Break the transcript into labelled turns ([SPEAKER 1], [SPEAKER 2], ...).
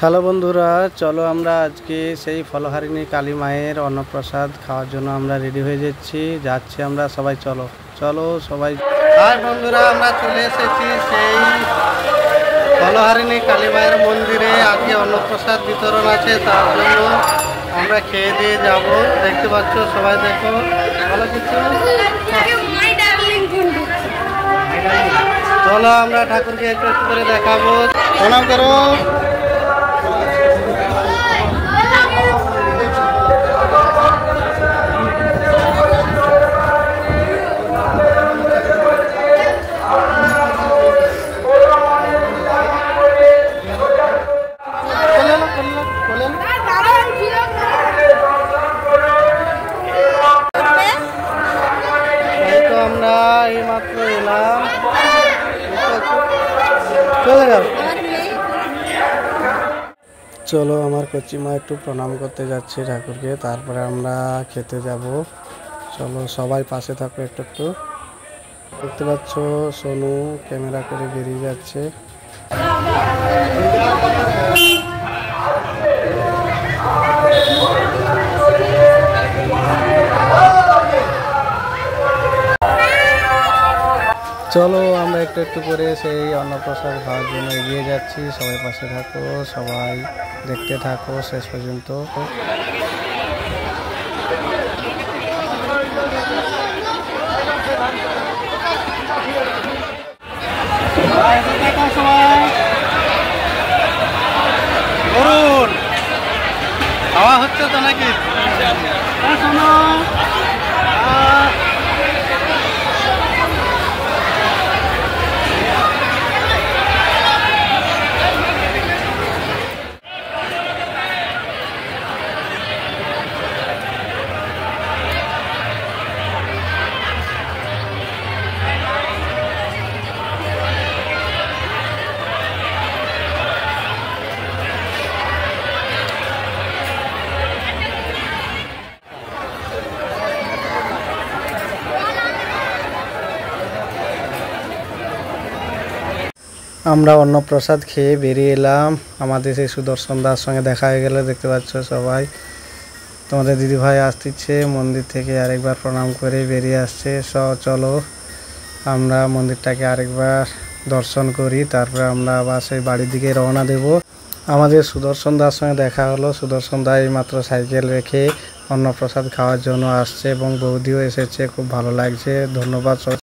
[SPEAKER 1] Hello বন্ধুরা, চলো আমরা আজকে সেই ফলহারিণী কালী মায়ের অন্নপ্রসাদ খাওয়ার জন্য আমরা রেডি হয়ে যাচ্ছি আমরা সবাই। চলো চলো সবাই। আর বন্ধুরা, আমরা চলে এসেছি সেই ফলহারিণী কালী মায়ের মন্দিরে। আজকে অন্নপ্রসাদ বিতরণ আছে, তার জন্য আমরা খেয়ে দিয়ে যাব। দেখতে পাচ্ছ সবাই, দেখো ভালো কিছু। চলো আমরা ঠাকুরকে একটু একটু করে দেখাবো। প্রণাম করো। আমরা এইমাত্র এলাম, চলে যাও। চলো আমার কচিমা একটু প্রণাম করতে যাচ্ছি ঠাকুরকে, তারপরে আমরা খেতে যাব। চলো সবাই পাশে থাকো একটু একটু। দেখতে পাচ্ছ সোনু ক্যামেরা করে বেরিয়ে যাচ্ছে। চলো আমরা একটু একটু করে সেই অন্নপ্রসাদ খাওয়ার জন্য এগিয়ে যাচ্ছি। সবাই পাশে থাকো, সবাই দেখতে থাকো শেষ পর্যন্ত। বলুন, খাওয়া হচ্ছে তো নাকি? শোনো, আমরা অন্নপ্রসাদ খেয়ে বেরিয়ে এলাম। আমাদের সেই সুদর্শন দার সঙ্গে দেখা হয়ে গেলে, দেখতে পাচ্ছ সবাই। তোমাদের দিদিভাই আসতেছে মন্দির থেকে, আরেকবার প্রণাম করে বেরিয়ে আসছে। চলো আমরা মন্দিরটাকে আরেকবার দর্শন করি, তারপরে আমরা আবার সেই বাড়ির দিকে রওনা দেব। আমাদের সুদর্শন দার সঙ্গে দেখা হলো। সুদর্শন দা এইমাত্র সাইকেল রেখে অন্নপ্রসাদ খাওয়ার জন্য আসছে এবং বৌদিও এসেছে। খুব ভালো লাগছে। ধন্যবাদ।